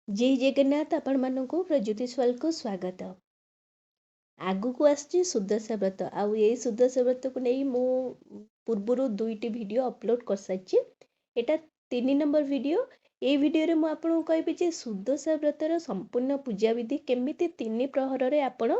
जय जगन्नाथ आपण मानक प्रज्योतिषवाल को स्वागत। आगु को आसची सुदशा व्रत आउ ये सुदशा व्रत को नहीं मु पूर्वर दुईटी वीडियो अपलोड कर सारी। एटा 3 नंबर वीडियो। ये वीडियो रे मु आपन कहबी जे सुदशा व्रतर संपूर्ण पूजा विधि केमिति 3 प्रहर रे आपण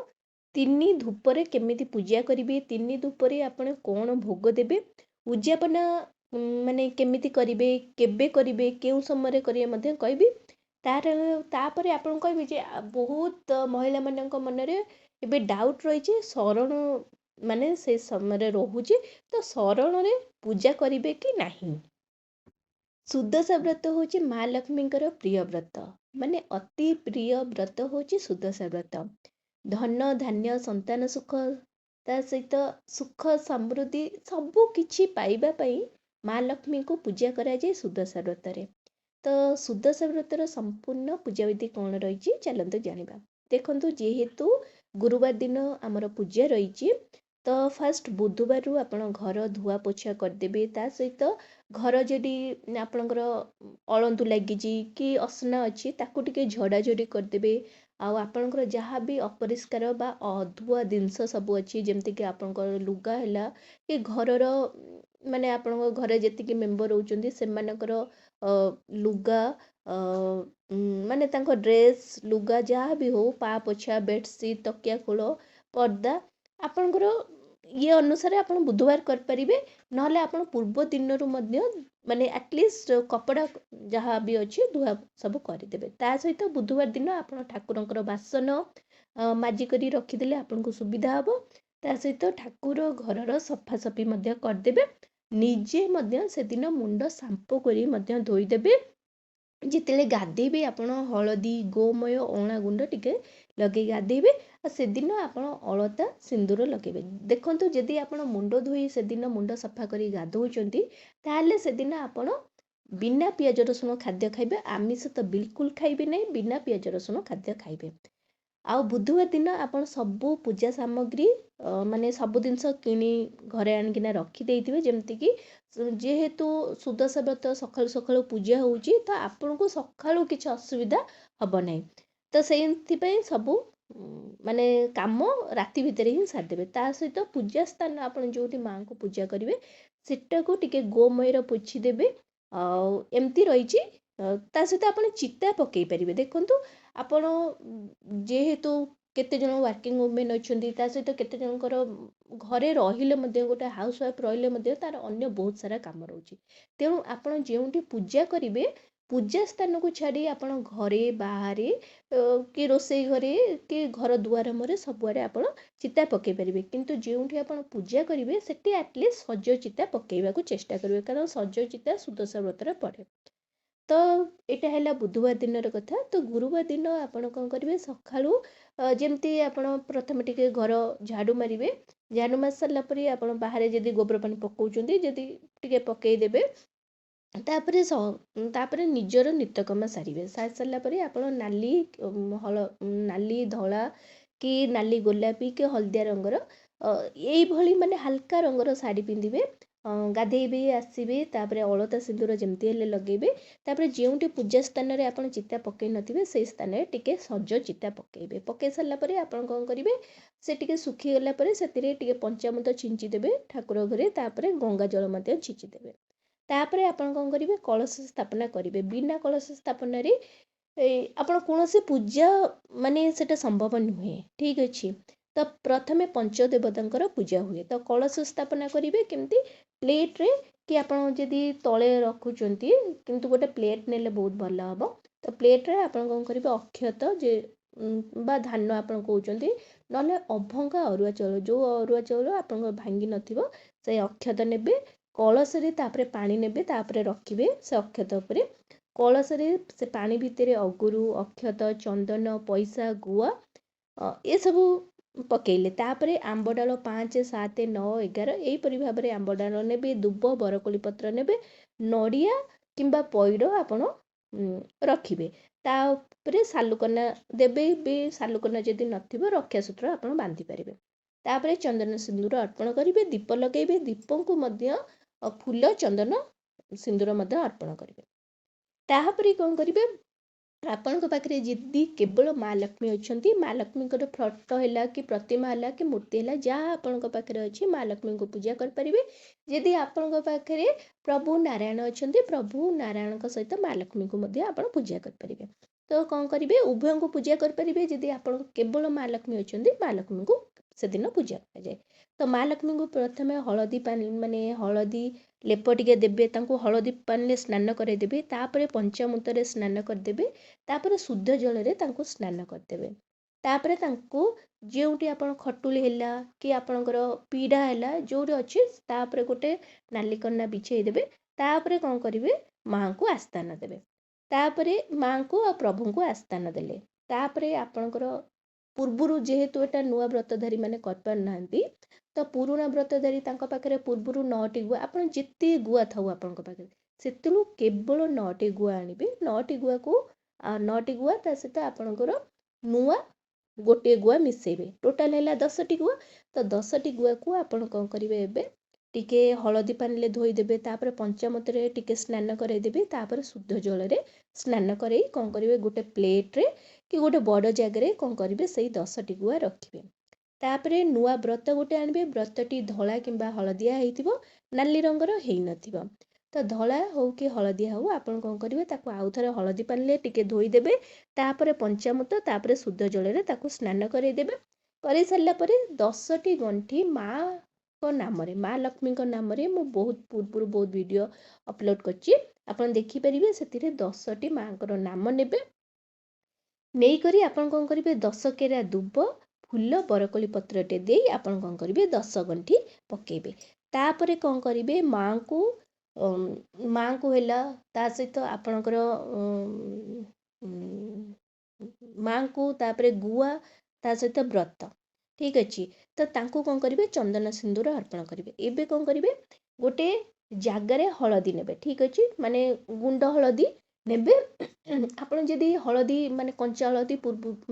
3 धूप रे केमिति पूजा करिवे, 3 धूप रे आपण कोन भोग देबे, उद्यापना माने केमिति करिवे, केबे करिवे, केउ समय रे करिवे मध्ये कहबी। तार तापर आपण कहबी जे बहुत महिला मानक मनरे एबे डाउट रही शरण माने से समय रोचे तो शरण रे पूजा करिवे कि नहीं। सुदशा व्रत होची माँ लक्ष्मी प्रिय व्रत, माने अति प्रिय व्रत होची सुदशा व्रत। धन धान्य संतान सुख ता सहित सुख समृद्धि सबु किछि पाइबा पई माँ लक्ष्मी को पूजा करा जाए सुदशा व्रत रे। तो सुदशा व्रतर संपूर्ण पूजा विधि कौन रही चलते जाना। देखु जेहेतु गुरुवार दिन आमर पूजा रही तो फास्ट बुधवार रु आप घर धुआ पोछा करदे। ता सहित घर जदि आपणकर अलंतु लगी कि असना अच्छी ताकू टिके झड़ाझड़ी करदे। आपणकर जहाँ भी अपरिष्कार बा अधुआ जिनस सब अच्छी जमती कि आपणकर लुगा है कि घर माने आपण घरे जेतिकी मेंबर होउचंदी सेमानकर लुगा माने तांको ड्रेस लुगा जहाँ भी हो पा पोछा बेडसीट तकिया खोल पर्दा आपणकर ये अनुसार आपण बुधवार कर परिबे। नहले आपण पूर्व दिन रु मध्य माने एटलिस्ट कपड़ा जहाँ भी अच्छी धुआ सब करदेवे। ता सहित बुधवार दिन आपण ठाकुरंकर बासन माजी करी रखिदेले आपन को सुविधा हबो। ता सहित ठाकुर घरर सफासफी मध्य करदेवे। निजे मध्य से दिन मुंड सांपो करी मध्य धोईदेवे। जिते गाधेबे आपण हलदी गोमय अणा गुंड टिके लगे गाधेबे आ से दिन आपण अलता सिंदूर लगेबे। देखंतु जदि आपण मुंड धोई से दिन मुंड सफा करी गाधौचंती ताले से दिन आपण बिना पियाज रसुण खाद्य खाइबे। आमिष तो बिल्कुल खाइबे नहीं, बिना पियाज रसुण खाद्य खाइबे। आउ बुधवार दिन आपण सबू पूजा सामग्री माने सबु जिनस किणी घरे आनिकिना रखी देइथिबे। जेमति कि जेहेतु सुदशा व्रत सकाळु सकाळु पूजा होउची तो आपण को सकाळु किछ असुविधा हबो नै। तो सेइथिपई सबु माने काम राति भितरे ही सार देबे। ता सहित पूजा स्थान आपण जोटी मां को पूजा करिवे सेटा को टिके गोमयर पोछि देबे। एमती रहिची ता सहित आपण चिता पकई परिबे। देखंतु आपण जेहेतु केते जन वर्किंग वुमेन अछंती ता सहित केते जनकर घरे रहिले मध्ये गोटे हाउस वाइफ रहिले मध्ये तार अन्य बहुत सारा काम रहउची। तेणु आपण जेउंटी पूजा करिवे पूजा स्थान को छाड़ी आपण घरे बाहर कि रोसई घरे कि घर दुआर मरे सबुआरे आपण चिता पकई परिबे। किंतु जेउंठी आपण पूजा करिवे सेठी एटलिस्ट सज चिता पकेइबा को चेष्टा करिवे, कारण सज चिता सुदशा व्रत पड़े। तो यहाँ है बुधवार दिन कथा। तो गुरुवार दिन आपण कौन करेंगे सकाळू जमती आप प्रथम टिके घर झाड़ू मारे। झाड़ू मार सारापर आप बाहर जदि गोबर पानी पकाउछंती जदि टिके पकईदेवे। तापर निजर नित्यकर्म सारे सारी सारापर आप नाली नाली धला कि नाली गोलापी कि हलदिया रंगर यही माने हल्का रंगर शाढ़ी पिंधिबे। गाधेबे आसबे तापर अलता सिंदूर जमती हेले लगेबे। तापर जेउंटी पूजा स्थान रे आपण चिता पकई नथिबे से स्थान रे टिके सज चिता पकेइबे। पकई सारला परे आपण कोन करिवे से टिके सुखी गला परे सेतिरे टिके पंचामृत छिंची देबे ठाकुर घरे। तापर गंगा जल मध्ये छिंची देबे। तापर आपण कोन करिवे कलश स्थापना करिवे। बिना कलश स्थापना रे आपण कोनोसी पूजा माने सेटा संभव नुहे। ठीक अछि। तो प्रथमे पंचदेवतांकर पूजा हुए। तो कलश स्थापना करिवे केमती प्लेट रे कि आपण जदि तले रखुचंती किंतु गोटे प्लेट नेले बहुत भल हम। तो प्लेट रे आपण कोन करिवे अक्षत जे बा धान आपण कहउचंती नले अभंगा अरुआ चाउल जो अरुआ चाउल आपण भांगी नथिबो से अक्षत नेबे। कलश रे तापरे पानी नेबे तापरे रखिबे से अक्षत उपरे। कलश रे से पानी भितरे अगुरु अक्षत चंदन पैसा गुआ ये सब पकेइले। तापरे आंबडाल 5 7 9 11 एहीपरि भाव में आंबडाल नेबे। दुब बरकोली पत्र नेबे। नड़िया किंबा पैड़ आपण रखिबे। तापरे सालुकना देबे। भी सालुकना जदि नथिबो रक्षा सूत्र आपण बांधि परिबे। तापरे चंदन सिंदूर अर्पण करिवे। दीप लगेइबे। दीप को मध्य फूल चंदन सिंदूर मध्य अर्पण करिवे। ताहापरि कोन करिवे ଆପଣଙ୍କ ପାଖରେ ଯଦି କେବଳ ମା ଲକ୍ଷ୍ମୀ ଅଛନ୍ତି, ମା ଲକ୍ଷ୍ମୀଙ୍କର ଫଟୋ ହେଲା କି ପ୍ରତିମା ହେଲା କି ମୂର୍ତ୍ତି ହେଲା, ଯାହା ଆପଣଙ୍କ ପାଖରେ ଅଛି ମା ଲକ୍ଷ୍ମୀଙ୍କୁ ପୂଜା କରିପାରିବେ। ଯଦି ଆପଣଙ୍କ ପାଖରେ ପ୍ରଭୁ ନାରାୟଣ ଅଛନ୍ତି, ପ୍ରଭୁ ନାରାୟଣଙ୍କ ସହିତ ମା ଲକ୍ଷ୍ମୀଙ୍କୁ ମଧ୍ୟ ଆପଣ ପୂଜା କରିପାରିବେ। ତ କ'ଣ କରିବେ, ଉଭୟଙ୍କୁ ପୂଜା କରିପାରିବେ। ଯଦି ଆପଣ କେବଳ ମା ଲକ୍ଷ୍ମୀ ଅଛନ୍ତି, ମା ଲକ୍ଷ୍ମୀଙ୍କୁ ସେଦିନ ପୂଜା କରାଯାଏ। ତ ମା ଲକ୍ଷ୍ମୀଙ୍କୁ ପ୍ରଥମେ ହଳଦୀ ପାଣି ମାନେ ହଳଦୀ ଲେପ ଟିକେ ଦେବେ, ତାଙ୍କୁ ହଳଦୀ ପାଣିରେ ସ୍ନାନ କରାଇଦେବେ, ତାପରେ ପଞ୍ଚାମୃତରେ ସ୍ନାନ କରିଦେବେ, ତାପରେ ଶୁଦ୍ଧ ଜଳରେ ତାଙ୍କୁ ସ୍ନାନ କରିଦେବେ। ତାପରେ ତାଙ୍କୁ ଯେଉଁଠି ଆପଣ ଖଟୁଲି ହେଲା କି ଆପଣଙ୍କର ପିଢ଼ା ହେଲା ଯେଉଁଠି ଅଛି ତାପରେ ଗୋଟେ ନାଲି କନା ବିଛେଇ ଦେବେ। ତାପରେ କ'ଣ କରିବେ, ମାଆଙ୍କୁ ଆସ୍ଥାନ ଦେବେ। ତାପରେ ମାଆଙ୍କୁ ଆଉ ପ୍ରଭୁଙ୍କୁ ଆସ୍ଥାନ ଦେଲେ ତାପରେ ଆପଣଙ୍କର ପୂର୍ବରୁ ଯେହେତୁ ଏଟା ନୂଆ ବ୍ରତଧାରୀ ମାନେ କରିପାରୁନାହାନ୍ତି, ତ ପୁରୁଣା ବ୍ରତଧାରୀ ତାଙ୍କ ପାଖରେ ପୂର୍ବରୁ 9ଟି ଗୁଆ, ଆପଣ ଯେତେ ଗୁଆ ଥାଉ ଆପଣଙ୍କ ପାଖରେ ସେଥିରୁ କେବଳ 9ଟି ଗୁଆ ଆଣିବେ। 9ଟି ଗୁଆକୁ 9ଟି ଗୁଆ ତା ସହିତ ଆପଣଙ୍କର ନୂଆ ଗୋଟିଏ ଗୁଆ ମିଶାଇବେ। ଟୋଟାଲ ହେଲା 10ଟି ଗୁଆ। ତ 10ଟି ଗୁଆକୁ ଆପଣ କ'ଣ କରିବେ, ଏବେ ଟିକେ ହଳଦୀ ପାଣିରେ ଧୋଇଦେବେ, ତାପରେ ପଞ୍ଚାମୃତରେ ଟିକେ ସ୍ନାନ କରାଇଦେବେ, ତାପରେ ଶୁଦ୍ଧ ଜଳରେ ସ୍ନାନ କରାଇ କ'ଣ କରିବେ, ଗୋଟେ ପ୍ଲେଟ୍ରେ କି ଗୋଟେ ବଡ଼ ଜାଗାରେ କ'ଣ କରିବେ, ସେଇ 10ଟି ଗୁଆ ରଖିବେ। ତାପରେ ନୂଆ ବ୍ରତ ଗୋଟେ ଆଣିବେ। ବ୍ରତଟି ଧଳା କିମ୍ବା ହଳଦିଆ ହେଇଥିବ, ନାଲି ରଙ୍ଗର ହେଇନଥିବ। ତ ଧଳା ହଉ କି ହଳଦିଆ ହଉ ଆପଣ କ'ଣ କରିବେ, ତାକୁ ଆଉଥରେ ହଳଦୀ ପାଣିରେ ଟିକେ ଧୋଇଦେବେ, ତାପରେ ପଞ୍ଚାମୃତ, ତାପରେ ଶୁଦ୍ଧ ଜଳରେ ତାକୁ ସ୍ନାନ କରାଇଦେବେ। କରିସାରିଲା ପରେ 10ଟି ଗଣ୍ଠି ମାଙ୍କ ନାମରେ, ମା ଲକ୍ଷ୍ମୀଙ୍କ ନାମରେ ମୁଁ ବହୁତ ପୂର୍ବରୁ ବହୁତ ଭିଡ଼ିଓ ଅପଲୋଡ଼ କରିଛି, ଆପଣ ଦେଖିପାରିବେ। ସେଥିରେ 10ଟି ମାଙ୍କର ନାମ ନେବେ। ନେଇକରି ଆପଣ କ'ଣ କରିବେ, 10 କେରା ଦୁବ, ଫୁଲ, ବରକୋଳି ପତ୍ରଟେ ଦେଇ ଆପଣ କ'ଣ କରିବେ, 10 ଗଣ୍ଠି ପକାଇବେ। ତାପରେ କ'ଣ କରିବେ, ମାଆଙ୍କୁ ହେଲା ତା ସହିତ ଆପଣଙ୍କର ମାଆଙ୍କୁ, ତାପରେ ଗୁଆ, ତା ସହିତ ବ୍ରତ, ଠିକ୍ ଅଛି। ତ ତାଙ୍କୁ କ'ଣ କରିବେ, ଚନ୍ଦନ ସିନ୍ଦୁର ଅର୍ପଣ କରିବେ। ଏବେ କ'ଣ କରିବେ, ଗୋଟେ ଜାଗାରେ ହଳଦୀ ନେବେ, ଠିକ୍ ଅଛି, ମାନେ ଗୁଣ୍ଡ ହଳଦୀ ନେବେ। ଆପଣ ଯଦି ହଳଦୀ ମାନେ କଞ୍ଚା ହଳଦୀ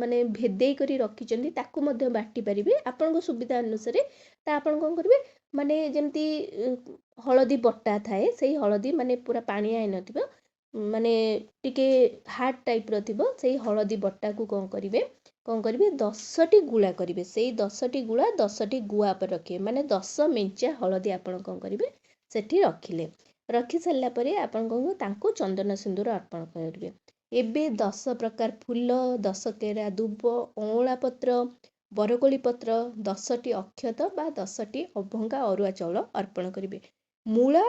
ମାନେ ଭେଦେଇ କରି ରଖିଛନ୍ତି ତାକୁ ମଧ୍ୟ ବାଟି ପାରିବେ ଆପଣଙ୍କ ସୁବିଧା ଅନୁସାରେ। ତ ଆପଣ କ'ଣ କରିବେ, ମାନେ ଯେମିତି ହଳଦୀ ବଟା ଥାଏ, ସେଇ ହଳଦୀ ମାନେ ପୁରା ପାଣିଆ ହେଇନଥିବ, ମାନେ ଟିକେ ହାର୍ଡ଼ ଟାଇପ୍ର ଥିବ, ସେଇ ହଳଦୀ ବଟାକୁ କ'ଣ କରିବେ, 10ଟି ଗୁଳା କରିବେ। ସେଇ 10ଟି ଗୁଳା 10ଟି ଗୁଆ ଉପରେ ରଖିବେ, ମାନେ 10 ମେଞ୍ଚା ହଳଦୀ ଆପଣ କ'ଣ କରିବେ, ସେଠି ରଖିଲେ। ରଖି ସାରିଲା ପରେ ଆପଣ ତାଙ୍କୁ ଚନ୍ଦନ ସିନ୍ଦୁର ଅର୍ପଣ କରିବେ। ଏବେ 10 ପ୍ରକାର ଫୁଲ, 10 କେରା ଦୁବ, ଅଁଳା ପତ୍ର, ବରକୋଳି ପତ୍ର, 10ଟି ଅକ୍ଷତ ବା 10ଟି ଅଭଙ୍ଗା ଅରୁଆ ଚାଉଳ ଅର୍ପଣ କରିବେ। ମୂଳା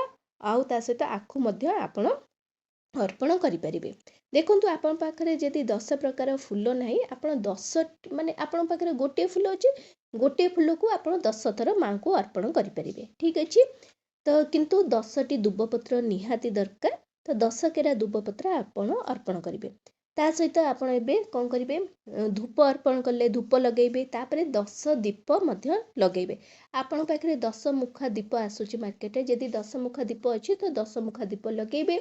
ଆଉ ତା ସହିତ ଆଖୁ ମଧ୍ୟ ଆପଣ ଅର୍ପଣ କରିପାରିବେ। ଦେଖନ୍ତୁ, ଆପଣଙ୍କ ପାଖରେ ଯଦି 10 ପ୍ରକାର ଫୁଲ ନାହିଁ, ଆପଣ 10 ମାନେ ଆପଣଙ୍କ ପାଖରେ ଗୋଟିଏ ଫୁଲ ଅଛି, ଗୋଟିଏ ଫୁଲକୁ ଆପଣ 10 ଥର ମାଙ୍କୁ ଅର୍ପଣ କରିପାରିବେ, ଠିକ୍ ଅଛି। ତ କିନ୍ତୁ 10ଟି ଦୁବପତ୍ର ନିହାତି ଦରକାର। ତ 10 କେରା ଦୁବପତ୍ର ଆପଣ ଅର୍ପଣ କରିବେ। ତା ସହିତ ଆପଣ ଏବେ କ'ଣ କରିବେ, ଧୂପ ଅର୍ପଣ କଲେ, ଧୂପ ଲଗାଇବେ, ତାପରେ 10 ଦୀପ ମଧ୍ୟ ଲଗାଇବେ। ଆପଣଙ୍କ ପାଖରେ 10 ମୁଖା ଦୀପ ଆସୁଛି ମାର୍କେଟରେ, ଯଦି 10 ମୁଖା ଦୀପ ଅଛି ତ 10 ମୁଖା ଦୀପ ଲଗାଇବେ।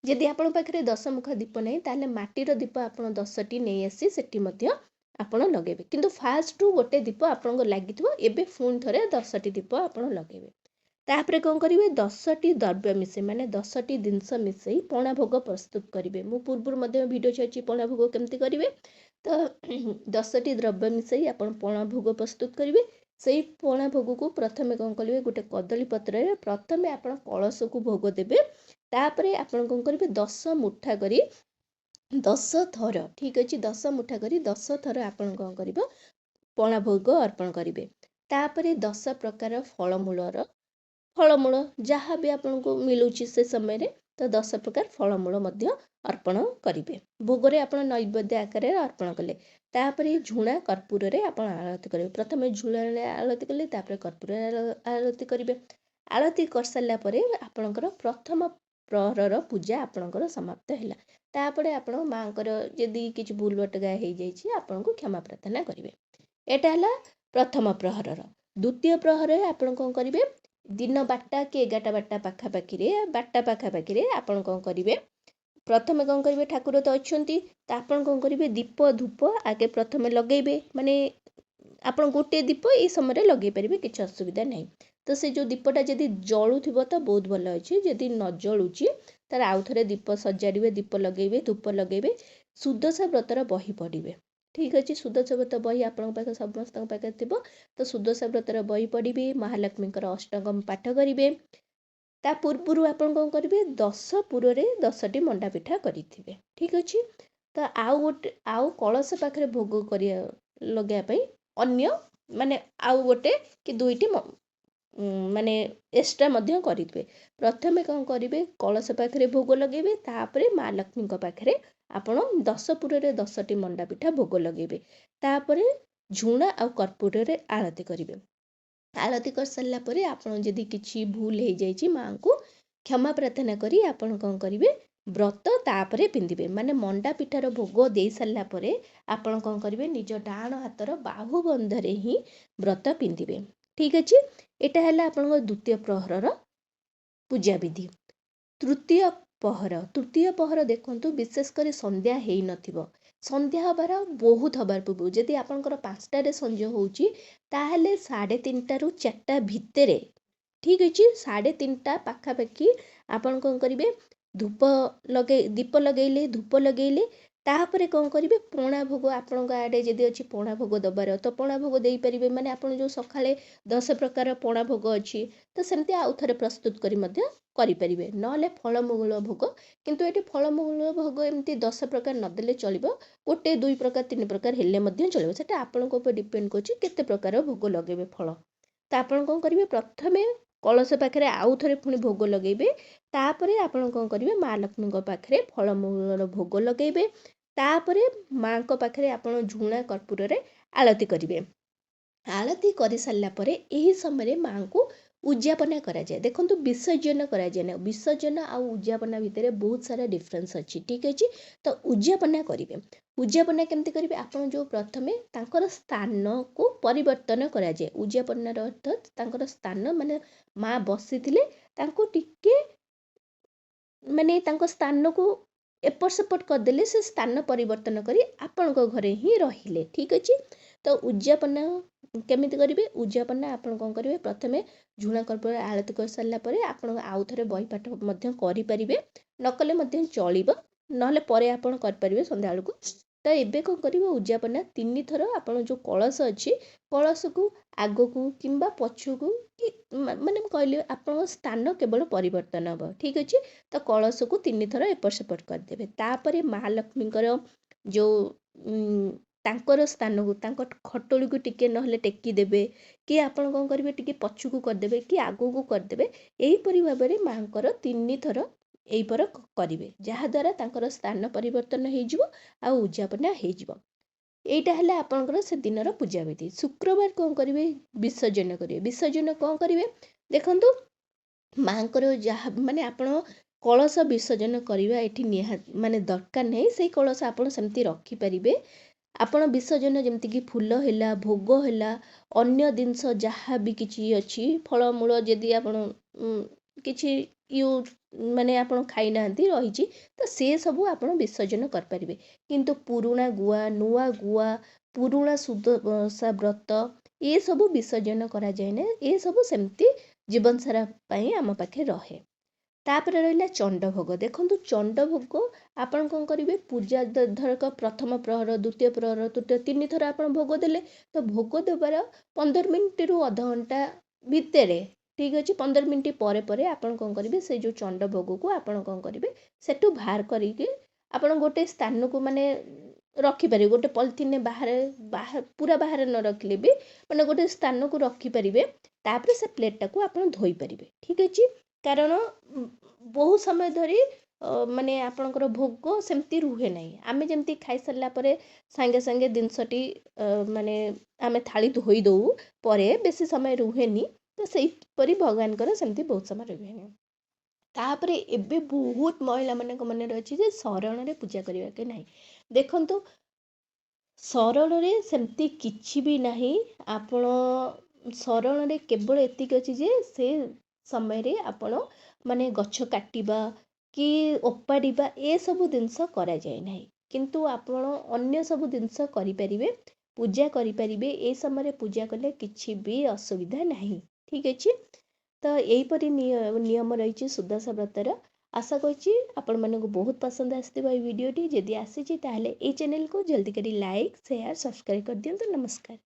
ଯଦି ଆପଣଙ୍କ ପାଖରେ 10 ମୁଖା ଦୀପ ନାହିଁ, ତାହେଲେ ମାଟିର ଦୀପ ଆପଣ 10ଟି ନେଇ ଆସି ସେଠି ମଧ୍ୟ ଆପଣ ଲଗାଇବେ। କିନ୍ତୁ ଫାଷ୍ଟରୁ ଗୋଟେ ଦୀପ ଆପଣଙ୍କ ଲାଗିଥିବ, ଏବେ ପୁଣି ଥରେ 10ଟି ଦୀପ ଆପଣ ଲଗାଇବେ। ତାପରେ କ'ଣ କରିବେ, 10ଟି ଦ୍ରବ୍ୟ ମିଶାଇ, ମାନେ 10ଟି ଜିନିଷ ମିଶାଇ ପଣା ଭୋଗ ପ୍ରସ୍ତୁତ କରିବେ। ମୁଁ ପୂର୍ବରୁ ମଧ୍ୟ ଭିଡ଼ିଓ ଛାଡ଼ିଛି ପଣା ଭୋଗ କେମିତି କରିବେ। ତ 10ଟି ଦ୍ରବ୍ୟ ମିଶାଇ ଆପଣ ପଣା ଭୋଗ ପ୍ରସ୍ତୁତ କରିବେ। ସେଇ ପଣା ଭୋଗକୁ ପ୍ରଥମେ କ'ଣ କରିବେ, ଗୋଟେ କଦଳୀ ପତ୍ରରେ ପ୍ରଥମେ ଆପଣ କଳସକୁ ଭୋଗ ଦେବେ। ତାପରେ ଆପଣ କ'ଣ କରିବେ, 10 ମୁଠା କରି 10 ଥର, ଠିକ୍ ଅଛି, 10 ମୁଠା କରି 10 ଥର ଆପଣ କ'ଣ କରିବ, ପଣା ଭୋଗ ଅର୍ପଣ କରିବେ। ତାପରେ 10 ପ୍ରକାର ଫଳମୂଳ ଯାହା ବି ଆପଣଙ୍କୁ ମିଳୁଛି ସେ ସମୟରେ, ତ 10 ପ୍ରକାର ଫଳମୂଳ ମଧ୍ୟ ଅର୍ପଣ କରିବେ। ଭୋଗରେ ଆପଣ ନୈବେଦ୍ୟ ଆକାରରେ ଅର୍ପଣ କଲେ। ତାପରେ ଝୁଣା କର୍ପୂରରେ ଆପଣ ଆଳତି କରିବେ। ପ୍ରଥମେ ଝୁଣାରେ ଆଳତି କଲେ, ତାପରେ କର୍ପୂରରେ ଆଳତି କରିବେ। ଆଳତି କରିସାରିଲା ପରେ ଆପଣଙ୍କର ପ୍ରଥମ ପ୍ରହରର ପୂଜା ଆପଣଙ୍କର ସମାପ୍ତ ହେଲା। ତାପରେ ଆପଣ ମାଙ୍କର ଯଦି କିଛି ଭୁଲ ଭଟକା ହେଇଯାଇଛି ଆପଣଙ୍କୁ କ୍ଷମା ପ୍ରାର୍ଥନା କରିବେ। ଏଟା ହେଲା ପ୍ରଥମ ପ୍ରହରର। ଦ୍ୱିତୀୟ ପ୍ରହରରେ ଆପଣ କ'ଣ କରିବେ, ଦିନ 12ଟା କି 11ଟା ବାରଟା ପାଖାପାଖିରେ ଆପଣ କ'ଣ କରିବେ, ପ୍ରଥମେ କ'ଣ କରିବେ, ଠାକୁର ତ ଅଛନ୍ତି, ତ ଆପଣ କ'ଣ କରିବେ, ଦୀପ ଧୂପ ଆଗେ ପ୍ରଥମେ ଲଗାଇବେ। ମାନେ ଆପଣ ଗୋଟିଏ ଦୀପ ଏଇ ସମୟରେ ଲଗାଇ ପାରିବେ, କିଛି ଅସୁବିଧା ନାହିଁ। ତ ସେ ଯେଉଁ ଦୀପଟା ଯଦି ଜଳୁଥିବ ତ ବହୁତ ଭଲ ଅଛି, ଯଦି ନ ଜଳୁଛି ତାହେଲେ ଆଉ ଥରେ ଦୀପ ସଜାଡ଼ିବେ, ଦୀପ ଲଗାଇବେ, ଧୂପ ଲଗାଇବେ। ସୁଦଶା ବ୍ରତର ବହି ପଢ଼ିବେ। ଠିକ୍ ଅଛି, ସୁଦଶା ବ୍ରତ ବହି ଆପଣଙ୍କ ପାଖରେ ସମସ୍ତଙ୍କ ପାଖରେ ଥିବ। ତ ସୁଦଶା ବ୍ରତର ବହି ପଢ଼ିବେ, ମହାଲକ୍ଷ୍ମୀଙ୍କର ଅଷ୍ଟକମ୍ ପାଠ କରିବେ। ତା ପୂର୍ବରୁ ଆପଣ କ'ଣ କରିବେ, 10 ପୁରରେ 10ଟି ମଣ୍ଡା ପିଠା କରିଥିବେ। ଠିକ୍ ଅଛି। ତ ଆଉ କଳସ ପାଖରେ ଭୋଗ ଲଗାଇବା ପାଇଁ ଅନ୍ୟ ମାନେ ଆଉ ଗୋଟେ କି 2ଟି ମାନେ ଏକ୍ସଟ୍ରା ମଧ୍ୟ କରିଥିବେ। ପ୍ରଥମେ କ'ଣ କରିବେ, କଳସ ପାଖରେ ଭୋଗ ଲଗାଇବେ, ତାପରେ ମା ଲକ୍ଷ୍ମୀଙ୍କ ପାଖରେ ଆପଣ 10 ପୁରରେ 10ଟି ମଣ୍ଡା ପିଠା ଭୋଗ ଲଗାଇବେ। ତାପରେ ଝୁଣା ଆଉ କର୍ପୂରରେ ଆଳତି କରିବେ। ଆଳତି କରିସାରିଲା ପରେ ଆପଣ ଯଦି କିଛି ଭୁଲ ହେଇଯାଇଛି ମାଆଙ୍କୁ କ୍ଷମା ପ୍ରାର୍ଥନା କରି ଆପଣ କ'ଣ କରିବେ, ବ୍ରତ ତାପରେ ପିନ୍ଧିବେ। ମାନେ ମଣ୍ଡା ପିଠାର ଭୋଗ ଦେଇ ସାରିଲା ପରେ ଆପଣ କ'ଣ କରିବେ, ନିଜ ଡାହାଣ ହାତର ବାହୁବନ୍ଧରେ ହିଁ ବ୍ରତ ପିନ୍ଧିବେ। ଠିକ୍ ଅଛି। ଏଇଟା ହେଲା ଆପଣଙ୍କ ଦ୍ୱିତୀୟ ପ୍ରହରର ପୂଜାବିଧି। ତୃତୀୟ ପହର ଦେଖନ୍ତୁ, ବିଶେଷ କରି ସନ୍ଧ୍ୟା ହେଇନଥିବ। ସନ୍ଧ୍ୟା ହବାର ପୂର୍ବରୁ ଯଦି ଆପଣଙ୍କର 5ଟାରେ ସଞ୍ଜ ହେଉଛି, ତାହେଲେ 3:30ରୁ 4ଟା ଭିତରେ, ଠିକ୍ ଅଛି, 3:30 ପାଖାପାଖି ଆପଣ କ'ଣ କରିବେ, ଦୀପ ଲଗାଇଲେ, ଧୂପ ଲଗାଇଲେ। ତାପରେ କ'ଣ କରିବେ, ପଣା ଭୋଗ ଆପଣଙ୍କ ଆଡ଼େ ଯଦି ଅଛି ପଣା ଭୋଗ ଦେବାର, ତ ପଣା ଭୋଗ ଦେଇପାରିବେ। ମାନେ ଆପଣ ଯେଉଁ ସକାଳେ 10 ପ୍ରକାର ପଣା ଭୋଗ ଅଛି, ତ ସେମିତି ଆଉ ଥରେ ପ୍ରସ୍ତୁତ କରି ମଧ୍ୟ କରିପାରିବେ। ନହେଲେ ଫଳମୂଳ ଭୋଗ, କିନ୍ତୁ ଏଠି ଫଳମୂଳ ଭୋଗ ଏମିତି 10 ପ୍ରକାର ନଦେଲେ ଚଳିବ, 1, 2 ପ୍ରକାର 3 ପ୍ରକାର ହେଲେ ମଧ୍ୟ ଚଳିବ। ସେଟା ଆପଣଙ୍କ ଉପରେ ଡିପେଣ୍ଡ କରୁଛି କେତେ ପ୍ରକାର ଭୋଗ ଲଗାଇବେ ଫଳ। ତ ଆପଣ କ'ଣ କରିବେ, ପ୍ରଥମେ କଳସ ପାଖରେ ଆଉ ଥରେ ପୁଣି ଭୋଗ ଲଗାଇବେ। ତାପରେ ଆପଣ କ'ଣ କରିବେ, ମା ଲକ୍ଷ୍ମୀଙ୍କ ପାଖରେ ଫଳମୂଳର ଭୋଗ ଲଗାଇବେ। ତାପରେ ମାଙ୍କ ପାଖରେ ଆପଣ ଝୁଣା କର୍ପୂରରେ ଆଳତି କରିବେ। ଆଳତି କରିସାରିଲା ପରେ ଏହି ସମୟରେ ମାଙ୍କୁ ଉଯାପନା କରାଯାଏ। ଦେଖନ୍ତୁ, ବିସର୍ଜନ କରାଯାଏ ନା। ବିସର୍ଜନ ଆଉ ଉଯାପନା ଭିତରେ ବହୁତ ସାରା ଡିଫରେନ୍ସ ଅଛି। ଠିକ୍ ଅଛି। ତ ଉଯାପନା କରିବେ। ଉଯାପନା କେମିତି କରିବେ, ଆପଣ ଯେଉଁ ପ୍ରଥମେ ତାଙ୍କର ସ୍ଥାନକୁ ପରିବର୍ତ୍ତନ କରାଯାଏ। ଉଯାପନାର ଅର୍ଥ ତାଙ୍କର ସ୍ଥାନ, ମାନେ ମା ବସିଥିଲେ ତାଙ୍କୁ ଟିକେ ମାନେ ତାଙ୍କ ସ୍ଥାନକୁ ଏପଟ ସେପଟ କରିଦେଲେ ସେ ସ୍ଥାନ ପରିବର୍ତ୍ତନ କରି ଆପଣଙ୍କ ଘରେ ହିଁ ରହିଲେ। ଠିକ୍ ଅଛି। ତ ଉଯାପନା କେମିତି କରିବେ, ଉଯାପନା ଆପଣ କ'ଣ କରିବେ, ପ୍ରଥମେ ଝୁଣା କର୍ପୂରରେ ଆଳତି କରିସାରିଲା ପରେ ଆପଣ ଆଉ ଥରେ ବହିପାଠ ମଧ୍ୟ କରିପାରିବେ। ନକଲେ ମଧ୍ୟ ଚଳିବ, ନହେଲେ ପରେ ଆପଣ କରିପାରିବେ ସନ୍ଧ୍ୟାବେଳକୁ। ତ ଏବେ କ'ଣ କରିବେ, ଉଯାପନା 3 ଥର ଆପଣ ଯେଉଁ କଳସ ଅଛି, କଳସକୁ ଆଗକୁ କିମ୍ବା ପଛକୁ କି ମାନେ ମୁଁ କହିଲି ଆପଣଙ୍କ ସ୍ଥାନ କେବଳ ପରିବର୍ତ୍ତନ ହେବ। ଠିକ୍ ଅଛି। ତ କଳସକୁ 3 ଥର ଏପଟ ସେପଟ କରିଦେବେ। ତାପରେ ମହାଲକ୍ଷ୍ମୀଙ୍କର ଯେଉଁ ତାଙ୍କର ସ୍ଥାନକୁ, ତାଙ୍କ ଖଟୁଳିକୁ ଟିକେ ନହେଲେ ଟେକି ଦେବେ, କି ଆପଣ କ'ଣ କରିବେ, ଟିକେ ପଛକୁ କରିଦେବେ କି ଆଗକୁ କରିଦେବେ। ଏହିପରି ଭାବରେ ମାଙ୍କର 3 ଥର ଏଇପର କରିବେ, ଯାହାଦ୍ୱାରା ତାଙ୍କର ସ୍ଥାନ ପରିବର୍ତ୍ତନ ହେଇଯିବ ଆଉ ଉଯାପନା ହେଇଯିବ। ଏଇଟା ହେଲା ଆପଣଙ୍କର ସେ ଦିନର ପୂଜାବିଧି। ଶୁକ୍ରବାର କ'ଣ କରିବେ, ବିସର୍ଜନ କରିବେ। ବିସର୍ଜନ କ'ଣ କରିବେ, ଦେଖନ୍ତୁ, ମାଙ୍କର ଯାହା ମାନେ ଆପଣ କଳସ ବିସର୍ଜନ କରିବା ଏଠି ନିହାତି ମାନେ ଦରକାର ନାହିଁ। ସେଇ କଳସ ଆପଣ ସେମିତି ରଖିପାରିବେ। ଆପଣ ବିସର୍ଜନ ଯେମିତିକି ଫୁଲ ହେଲା, ଭୋଗ ହେଲା, ଅନ୍ୟ ଜିନିଷ ଯାହା ବି କିଛି ଅଛି, ଫଳମୂଳ ଯଦି ଆପଣ କିଛି ମାନେ ଆପଣ ଖାଇନାହାନ୍ତି ରହିଛି, ତ ସେ ସବୁ ଆପଣ ବିସର୍ଜନ କରିପାରିବେ। କିନ୍ତୁ ପୁରୁଣା ଗୁଆ, ନୂଆ ଗୁଆ, ପୁରୁଣା ସୁଦଶା ବ୍ରତ, ଏସବୁ ବିସର୍ଜନ କରାଯାଏ ନା। ଏସବୁ ସେମିତି ଜୀବନସାରା ପାଇଁ ଆମ ପାଖେ ରହେ। ତାପରେ ରହିଲା ଚଣ୍ଡଭୋଗ। ଦେଖନ୍ତୁ, ଚଣ୍ଡଭୋଗ ଆପଣ କ'ଣ କରିବେ, ପୂଜା ଧରକ ପ୍ରଥମ ପ୍ରହର, ଦ୍ୱିତୀୟ ପ୍ରହର, ତୃତୀୟ 3 ଥର ଆପଣ ଭୋଗ ଦେଲେ, ତ ଭୋଗ ଦେବାର 15 ମିନିଟରୁ ଅଧଘଣ୍ଟା ଭିତରେ, ଠିକ୍ ଅଛି, 15 ମିନିଟ୍ ପରେ ଆପଣ କ'ଣ କରିବେ, ସେଇ ଯେଉଁ ଚଣ୍ଡଭୋଗକୁ ଆପଣ କ'ଣ କରିବେ, ସେଠୁ ବାହାର କରିକି ଆପଣ ଗୋଟେ ସ୍ଥାନକୁ ମାନେ ରଖିପାରିବେ। ଗୋଟେ ପଲିଥିନ୍ରେ ପୁରା ବାହାରେ ନ ରଖିଲେ ବି ମାନେ ଗୋଟେ ସ୍ଥାନକୁ ରଖିପାରିବେ। ତାପରେ ସେ ପ୍ଲେଟ୍ଟାକୁ ଆପଣ ଧୋଇପାରିବେ। ଠିକ୍ ଅଛି। କାରଣ ବହୁ ସମୟ ଧରି ମାନେ ଆପଣଙ୍କର ଭୋଗ ସେମିତି ରୁହେ ନାହିଁ। ଆମେ ଯେମିତି ଖାଇସାରିଲା ପରେ ସାଙ୍ଗେ ସାଙ୍ଗେ ଜିନିଷଟି ମାନେ ଆମେ ଥାଳି ଧୋଇ ଦେଉ, ପରେ ବେଶୀ ସମୟ ରୁହେନି। ତ ସେଇପରି ଭଗବାନଙ୍କର ସେମିତି ବହୁତ ସମୟ ରୁହେନି। ତାପରେ ଏବେ ବହୁତ ମହିଳାମାନଙ୍କ ମନରେ ଅଛି ଯେ ଶରଣରେ ପୂଜା କରିବା କି ନାହିଁ। ଦେଖନ୍ତୁ, ଶରଣରେ ସେମିତି କିଛି ବି ନାହିଁ। ଆପଣ ଶରଣରେ କେବଳ ଏତିକି ଅଛି ଯେ ସେ ସମୟରେ ଆପଣ ମାନେ ଗଛ କାଟିବା କି ଓପାଡ଼ିବା ଏସବୁ ଜିନିଷ କରାଯାଏ ନାହିଁ। କିନ୍ତୁ ଆପଣ ଅନ୍ୟ ସବୁ ଜିନିଷ କରିପାରିବେ, ପୂଜା କରିପାରିବେ। ଏ ସମୟରେ ପୂଜା କଲେ କିଛି ବି ଅସୁବିଧା ନାହିଁ। ଠିକ୍ ଅଛି। ତ ଏହିପରି ନିୟମ ରହିଛି ସୁଦଶା ବ୍ରତର। आशा करछि आपण मानक बहुत पसंद आसीथिबा ए वीडियोटी जदि आसीछि ताहले ए चैनल को जल्दी करी लाइक शेयर सब्सक्राइब कर दियंतु। नमस्कार।